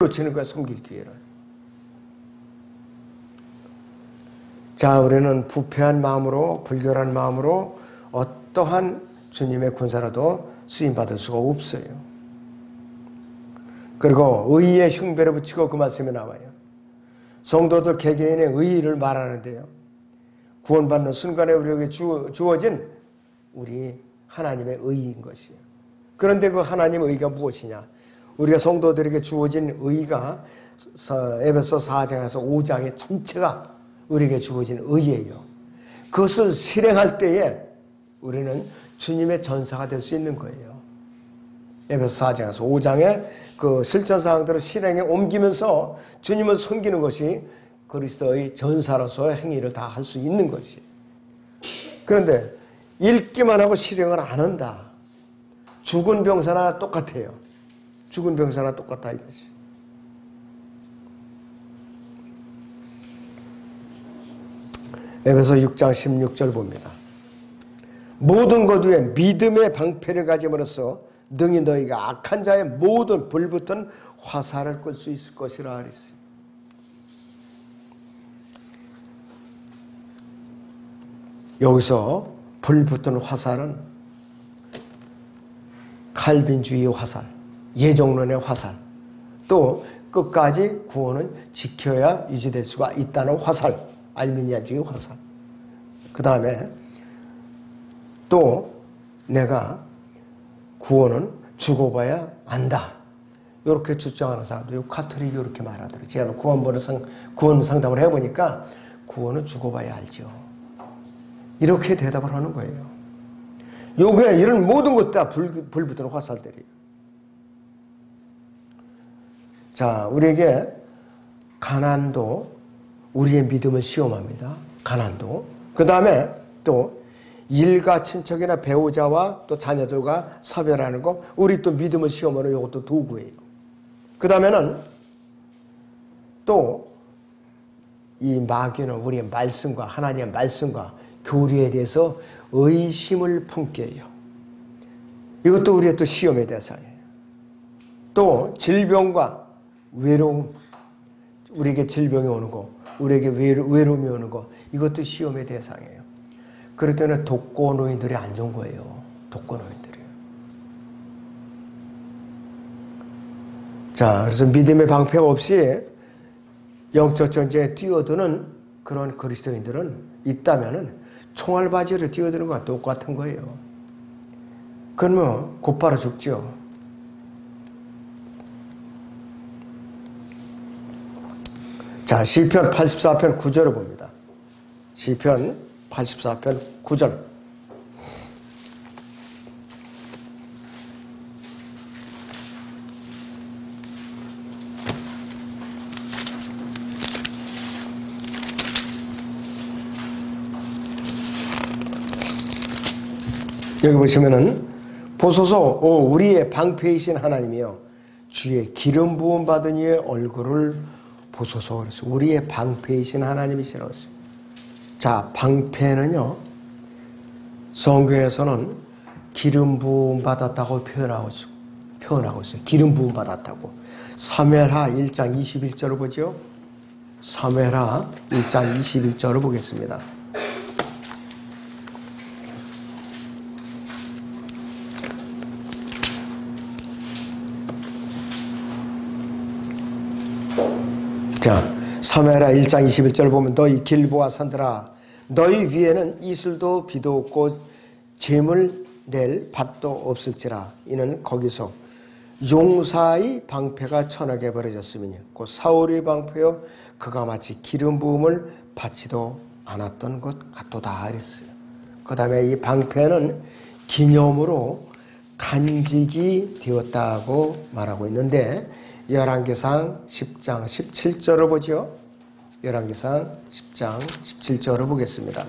치는 거야, 섬길 기회를. 자, 우리는 부패한 마음으로, 불결한 마음으로 어떠한 주님의 군사라도 쓰임받을 수가 없어요. 그리고 의의 흉배를 붙이고 그 말씀이 나와요. 성도들 개개인의 의의를 말하는데요. 구원받는 순간에 우리에게 주어진 우리 하나님의 의의인 것이에요. 그런데 그 하나님의 의의가 무엇이냐? 우리가 성도들에게 주어진 의의가 에베소 4장에서 5장의 전체가 우리에게 주어진 의의예요. 그것을 실행할 때에 우리는 주님의 전사가 될 수 있는 거예요. 에베소 4장에서 5장의 그 실천사항들을 실행에 옮기면서 주님을 섬기는 것이 그리스도의 전사로서의 행위를 다 할 수 있는 것이에요. 그런데 읽기만 하고 실행을 안 한다. 죽은 병사나 똑같아요. 죽은 병사나 똑같다 이것이. 에베소 6장 16절 봅니다. 모든 것 위에 믿음의 방패를 가짐으로써 능히 너희가 악한 자의 모든 불붙은 화살을 끌 수 있을 것이라 하랬어요. 여기서 불붙은 화살은 칼빈주의의 화살, 예정론의 화살, 또 끝까지 구원은 지켜야 유지될 수가 있다는 화살, 알미니아주의 화살. 그 다음에 또 내가 구원은 죽어봐야 안다. 이렇게 주장하는 사람도 카톨릭이 이렇게 말하더라고요. 제가 구원 상담을 해보니까 구원은 죽어봐야 알죠. 이렇게 대답을 하는 거예요. 요게 이런 모든 것 다 불붙은 화살들이에요. 자, 우리에게 가난도 우리의 믿음을 시험합니다. 가난도. 그 다음에 또 일가 친척이나 배우자와 또 자녀들과 사별하는 거, 우리 또 믿음을 시험하는 이것도 도구예요. 그 다음에는 또 이 마귀는 우리의 말씀과 하나님의 말씀과 교리에 대해서 의심을 품게 해요. 이것도 우리의 또 시험의 대상이에요. 또 질병과 외로움, 우리에게 질병이 오는 거, 우리에게 외로움이 오는 거, 이것도 시험의 대상이에요. 그럴 때는 독거노인들이 안 좋은 거예요. 독거노인들이. 자, 그래서 믿음의 방패가 없이 영적 전쟁에 뛰어드는 그런 그리스도인들은 있다면은 총알바지를 뛰어드는 것과 똑같은 거예요. 그러면 곧바로 죽죠. 자, 시편 84편 9절을 봅니다. 시편 84편 9절. 여기 보시면은 보소서 오 우리의 방패이신 하나님이여 주의 기름 부음 받은 이의 얼굴을 보소서. 그래서 우리의 방패이신 하나님이시라고 했어요. 자, 방패는요 성경에서는 기름 부음 받았다고 표현하고 있어요. 기름 부음 받았다고. 사무엘하 1장 21절을 보죠. 사무엘하 1장 21절을 보겠습니다. 자, 사무엘하 1장 21절 보면 너희 길보아 산들아 너희 위에는 이슬도 비도 없고 재물 낼 밭도 없을지라 이는 거기서 용사의 방패가 천하게 벌어졌으니 곧 사울의 방패요 그가 마치 기름 부음을 받지도 않았던 것 같도다 그랬어요. 그 다음에 이 방패는 기념으로 간직이 되었다고 말하고 있는데 열왕기상 10장 17절을 보죠. 열왕기상 10장 17절을 보겠습니다.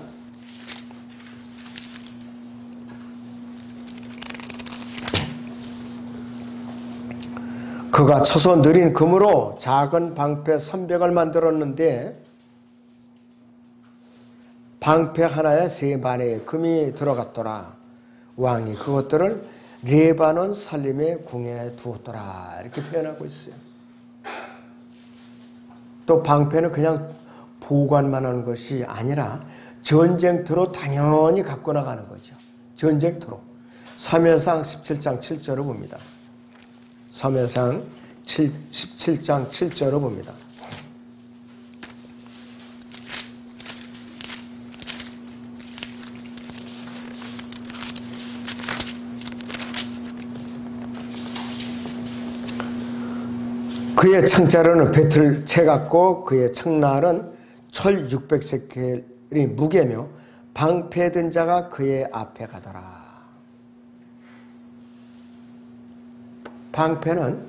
그가 쳐서 느린 금으로 작은 방패 300을 만들었는데 방패 하나에 3반의 금이 들어갔더라. 왕이 그것들을 레바논 살림의 궁에 두었더라. 이렇게 표현하고 있어요. 또 방패는 그냥 보관만 하는 것이 아니라 전쟁터로 당연히 갖고 나가는 거죠. 전쟁터로. 사무엘상 17장 7절을 봅니다. 사무엘상 17장 7절을 봅니다. 그의 창자로는 배틀 채 같고 그의 창날은 철 600세켈이 무게며 방패든 자가 그의 앞에 가더라. 방패는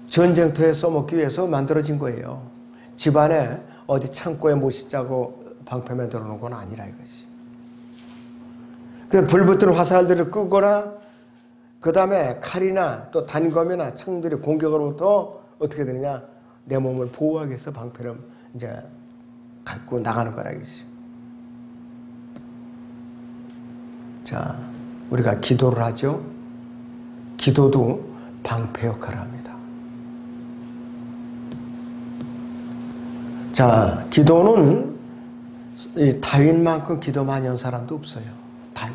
전쟁터에 써먹기 위해서 만들어진 거예요. 집안에 어디 창고에 못 싣자고 방패 만들어 놓은 건 아니라 이것이. 불 붙은 화살들을 끄거나 그 다음에 칼이나 또 단검이나 창들이 공격으로부터 어떻게 되느냐, 내 몸을 보호하기 위해서 방패를 이제 갖고 나가는 거라 이것이. 자, 우리가 기도를 하죠. 기도도 방패 역할을 합니다. 자, 기도는 다윗만큼 기도 많이 한 사람도 없어요. 다윗.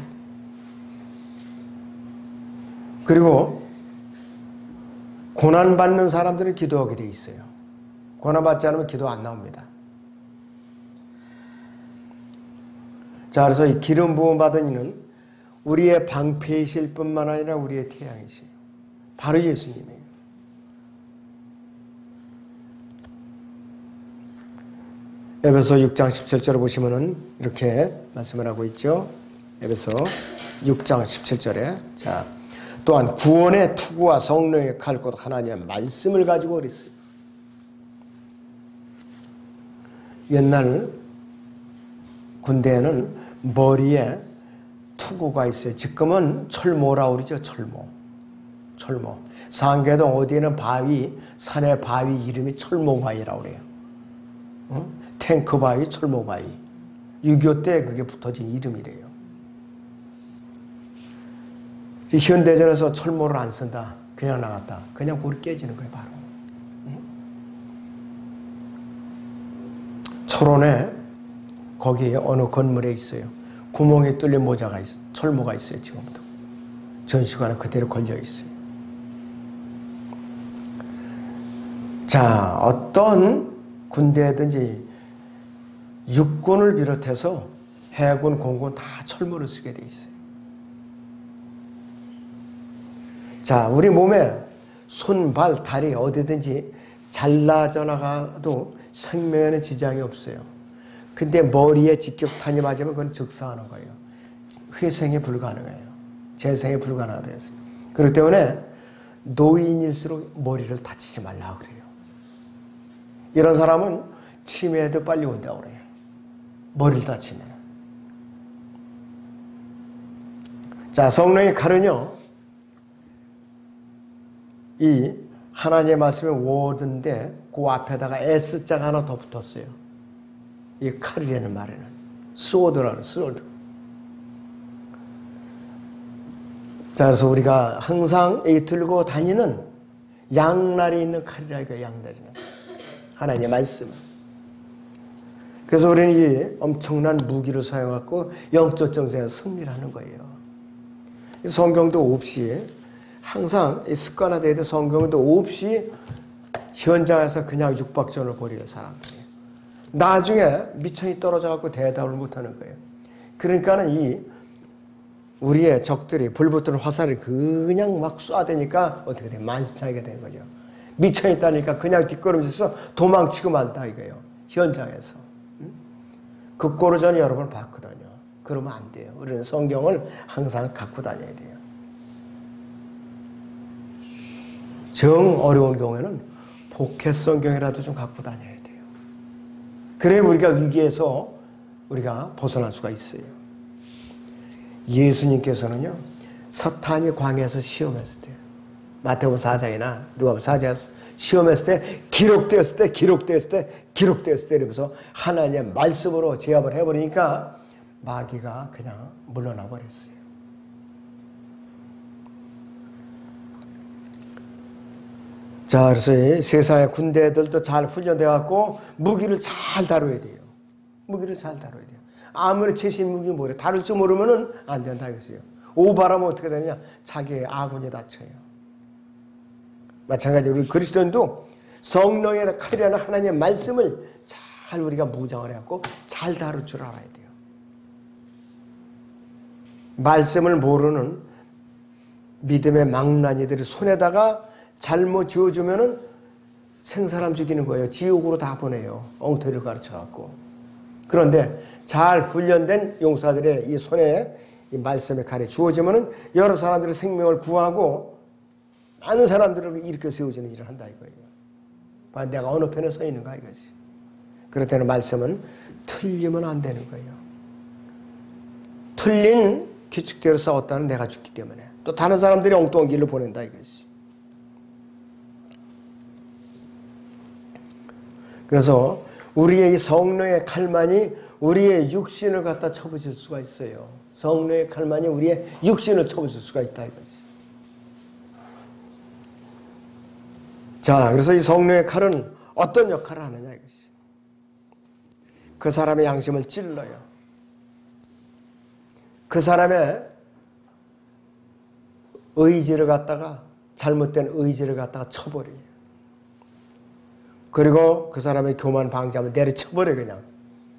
그리고 고난받는 사람들은 기도하게 돼 있어요. 고난받지 않으면 기도 안 나옵니다. 자, 그래서 이 기름 부음 받은 이는 우리의 방패이실 뿐만 아니라 우리의 태양이세요. 바로 예수님이에요. 에베소 6장 17절을 보시면은 이렇게 말씀을 하고 있죠. 에베소 6장 17절에 자, 또한 구원의 투구와 성령의 칼 곧 하나님의 말씀을 가지고 그랬습니다. 옛날 군대에는 머리에 투구가 있어요. 지금은 철모라고 그러죠. 철모. 상계동 어디에는 바위, 산의 바위 이름이 철모바위라고 그래요. 탱크바위, 철모바위. 6.25 때 그게 붙어진 이름이래요. 현대전에서 철모를 안 쓴다. 그냥 나갔다. 그냥 골이 깨지는 거예요. 바로. 철원에 거기에 어느 건물에 있어요. 구멍이 뚫린 모자가 있어요. 철모가 있어요. 지금도. 전시관은 그대로 걸려 있어요. 자, 어떤 군대든지 육군을 비롯해서 해군, 공군 다 철모를 쓰게 돼 있어요. 자, 우리 몸에 손, 발, 다리 어디든지 잘라져 나가도 생명에는 지장이 없어요. 근데 머리에 직격탄이 맞으면 그건 즉사하는 거예요. 회생이 불가능해요. 재생이 불가능하다 했어요. 그렇기 때문에 노인일수록 머리를 다치지 말라 그래요. 이런 사람은 치매도 빨리 온다고 그래요. 머리를 다치면. 자, 성령의 칼은요, 이 하나님의 말씀의 워드인데 그 앞에다가 S자가 하나 더 붙었어요. 이 칼이라는 말에는 소드라는 소드. 자, 그래서 우리가 항상 이 들고 다니는 양날이 있는 칼이라 이거 양날이는 하나님의 말씀. 그래서 우리는 이 엄청난 무기를 사용하고 영적 전쟁에 승리를 하는 거예요. 성경도 없이 항상 습관화되어 있는 성경도 없이 현장에서 그냥 육박전을 벌이는 사람들이에요. 나중에 미천이 떨어져갖고 대답을 못하는 거예요. 그러니까는 이 우리의 적들이 불붙은 화살을 그냥 막 쏴대니까 어떻게 돼? 만신창이가 되는 거죠. 미천이 따니까 그냥 뒷걸음질서 도망치고 말다 이거예요. 현장에서. 그 꼴을 저는 여러 번 봤거든요. 그러면 안 돼요. 우리는 성경을 항상 갖고 다녀야 돼요. 정 어려운 경우에는 포켓 성경이라도 좀 갖고 다녀야 돼요. 그래야 우리가 위기에서 우리가 벗어날 수가 있어요. 예수님께서는요, 사탄이 광야에서 시험했을 때, 마태복음 4장이나 누가복음 4장에서 시험했을 때, 기록되었을 때 이러면서 하나님의 말씀으로 제압을 해버리니까 마귀가 그냥 물러나 버렸어요. 자, 그래서 이 세상의 군대들도 잘 훈련돼 갖고 무기를 잘 다뤄야 돼요. 무기를 잘 다뤄야 돼요. 아무리 최신 무기 뭐래 다룰 줄 모르면은 안 된다 이거지요. 오바라면 어떻게 되냐? 자기의 아군이 다쳐요. 마찬가지로 우리 그리스도인도 성령의 칼이라는 하나님의 말씀을 잘 우리가 무장을 해갖고 잘 다룰 줄 알아야 돼요. 말씀을 모르는 믿음의 망나니들이 손에다가 잘못 지어주면은 생사람 죽이는 거예요. 지옥으로 다 보내요. 엉터리를 가르쳐갖고. 그런데 잘 훈련된 용사들의 이 손에 이 말씀의 칼이 주어지면은 여러 사람들의 생명을 구하고 많은 사람들을 일으켜 세워주는 일을 한다 이거예요. 내가 어느 편에 서 있는가 이거지. 그럴 때는 말씀은 틀리면 안 되는 거예요. 틀린 규칙대로 싸웠다는 내가 죽기 때문에 또 다른 사람들이 엉뚱한 길로 보낸다 이것이. 그래서 우리의 이 성령의 칼만이 우리의 육신을 갖다 쳐부실 수가 있어요. 성령의 칼만이 우리의 육신을 쳐부실 수가 있다 이것이. 자, 그래서 이 성령의 칼은 어떤 역할을 하느냐 이것이. 그 사람의 양심을 찔러요. 그 사람의 의지를 갖다가 잘못된 의지를 갖다가 쳐버려요. 그리고 그 사람의 교만 방지하면 내려쳐버려 그냥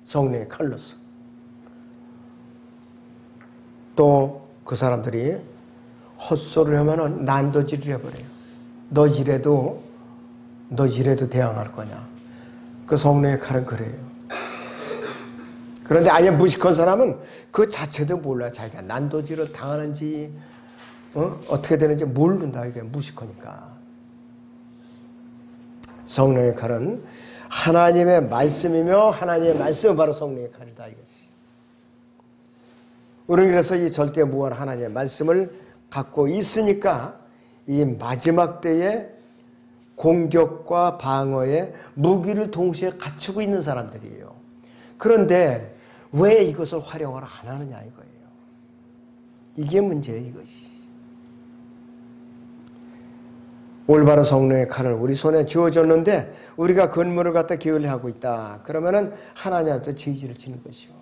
성령의 칼로서. 또 그 사람들이 헛소리를 하면은 난도질을 해버려요. 너 이래도 대항할 거냐. 그 성령의 칼은 그래요. 그런데 아예 무식한 사람은 그 자체도 몰라요. 자기가 난도질을 당하는지 어떻게 되는지 모른다. 이게 무식하니까. 성령의 칼은 하나님의 말씀이며 하나님의 말씀은 바로 성령의 칼이다 이것이. 우리는 그래서 이 절대무한 하나님의 말씀을 갖고 있으니까 이 마지막 때에 공격과 방어의 무기를 동시에 갖추고 있는 사람들이에요. 그런데 왜 이것을 활용을 안 하느냐 이거예요. 이게 문제예요 이것이. 올바른 성령의 칼을 우리 손에 쥐어줬는데 우리가 근무를 갖다 게을리하고 있다. 그러면은 하나님한테 죄질을 지는 것이요.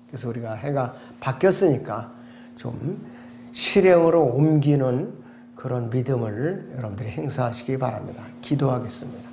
그래서 우리가 해가 바뀌었으니까 좀 실행으로 옮기는 그런 믿음을 여러분들이 행사하시기 바랍니다. 기도하겠습니다.